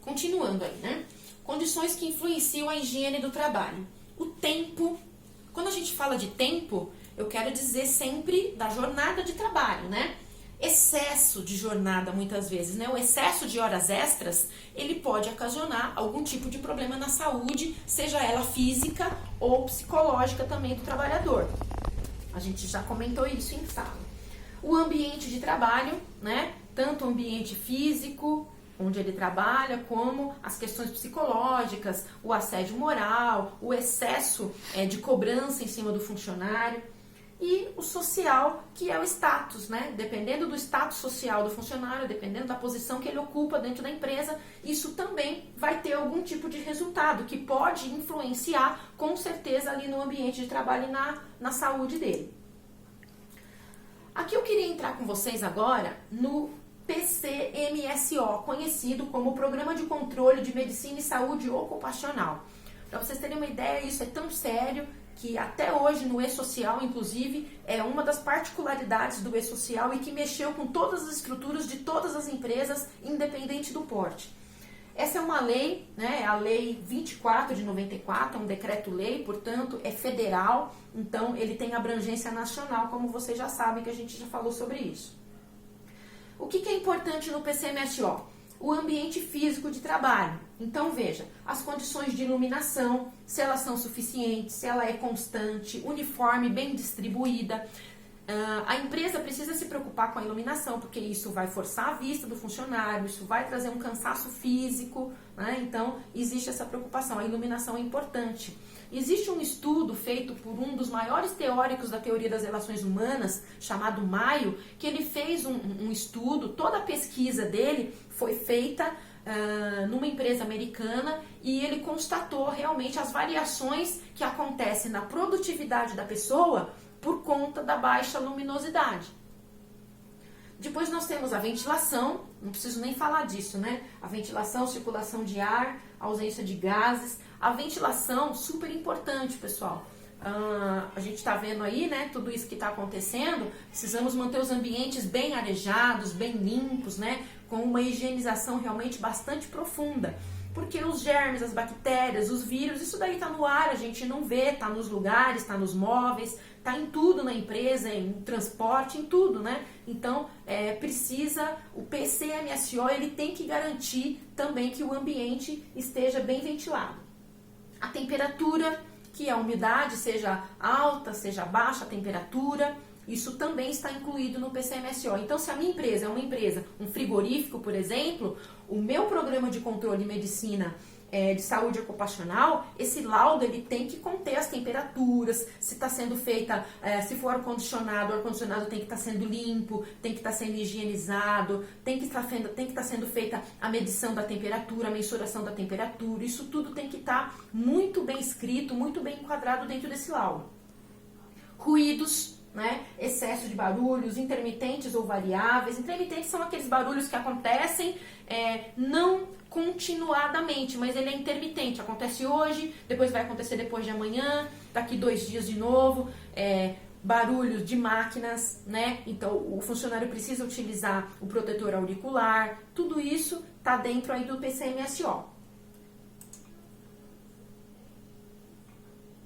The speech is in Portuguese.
Continuando aí, né? Condições que influenciam a higiene do trabalho. O tempo. Quando a gente fala de tempo, eu quero dizer sempre da jornada de trabalho, né? Excesso de jornada, muitas vezes, né? O excesso de horas extras, ele pode ocasionar algum tipo de problema na saúde, seja ela física ou psicológica também do trabalhador. A gente já comentou isso em sala. O ambiente de trabalho, né? Tanto o ambiente físico, onde ele trabalha, como as questões psicológicas, o assédio moral, o excesso de cobrança em cima do funcionário. E o social, que é o status, né? Dependendo do status social do funcionário, dependendo da posição que ele ocupa dentro da empresa, isso também vai ter algum tipo de resultado que pode influenciar, com certeza, ali no ambiente de trabalho e na saúde dele. Aqui eu queria entrar com vocês agora no PCMSO, conhecido como Programa de Controle de Medicina e Saúde Ocupacional. Para vocês terem uma ideia, isso é tão sério que até hoje no E-Social, inclusive, é uma das particularidades do E-Social e que mexeu com todas as estruturas de todas as empresas, independente do porte. Essa é uma lei, né, a Lei 24 de 94, é um decreto-lei, portanto, é federal, então ele tem abrangência nacional, como vocês já sabem que a gente já falou sobre isso. O que é importante no PCMSO? O ambiente físico de trabalho. Então, veja, as condições de iluminação, se elas são suficientes, se ela é constante, uniforme, bem distribuída. A empresa precisa se preocupar com a iluminação, porque isso vai forçar a vista do funcionário, isso vai trazer um cansaço físico, né? Então, existe essa preocupação. A iluminação é importante. Existe um estudo feito por um dos maiores teóricos da teoria das relações humanas, chamado Maio, que ele fez um estudo, toda a pesquisa dele foi feita numa empresa americana e ele constatou realmente as variações que acontecem na produtividade da pessoa por conta da baixa luminosidade. Depois nós temos a ventilação, não preciso nem falar disso, né? A ventilação, circulação de ar, ausência de gases. A ventilação, super importante, pessoal. A gente está vendo aí, né, tudo isso que está acontecendo. Precisamos manter os ambientes bem arejados, bem limpos, né, com uma higienização realmente bastante profunda. Porque os germes, as bactérias, os vírus, isso daí está no ar, a gente não vê, está nos lugares, está nos móveis, está em tudo na empresa, em transporte, em tudo, né? Então, o PCMSO, ele tem que garantir também que o ambiente esteja bem ventilado. A temperatura, que a umidade seja alta, seja baixa a temperatura, isso também está incluído no PCMSO. Então, se a minha empresa é uma empresa, um frigorífico, por exemplo, o meu programa de controle de medicina de saúde ocupacional, esse laudo ele tem que conter as temperaturas, se está sendo feita, se for ar-condicionado, o ar-condicionado tem que estar sendo limpo, tem que estar sendo higienizado, tem que estar sendo feita a medição da temperatura, a mensuração da temperatura, isso tudo tem que estar muito bem escrito, muito bem enquadrado dentro desse laudo. Ruídos, né? Excesso de barulhos, intermitentes ou variáveis. Intermitentes são aqueles barulhos que acontecem não continuadamente, mas ele é intermitente, acontece hoje, depois vai acontecer depois de amanhã, daqui 2 dias de novo, barulhos de máquinas, né? Então o funcionário precisa utilizar o protetor auricular, tudo isso está dentro aí do PCMSO.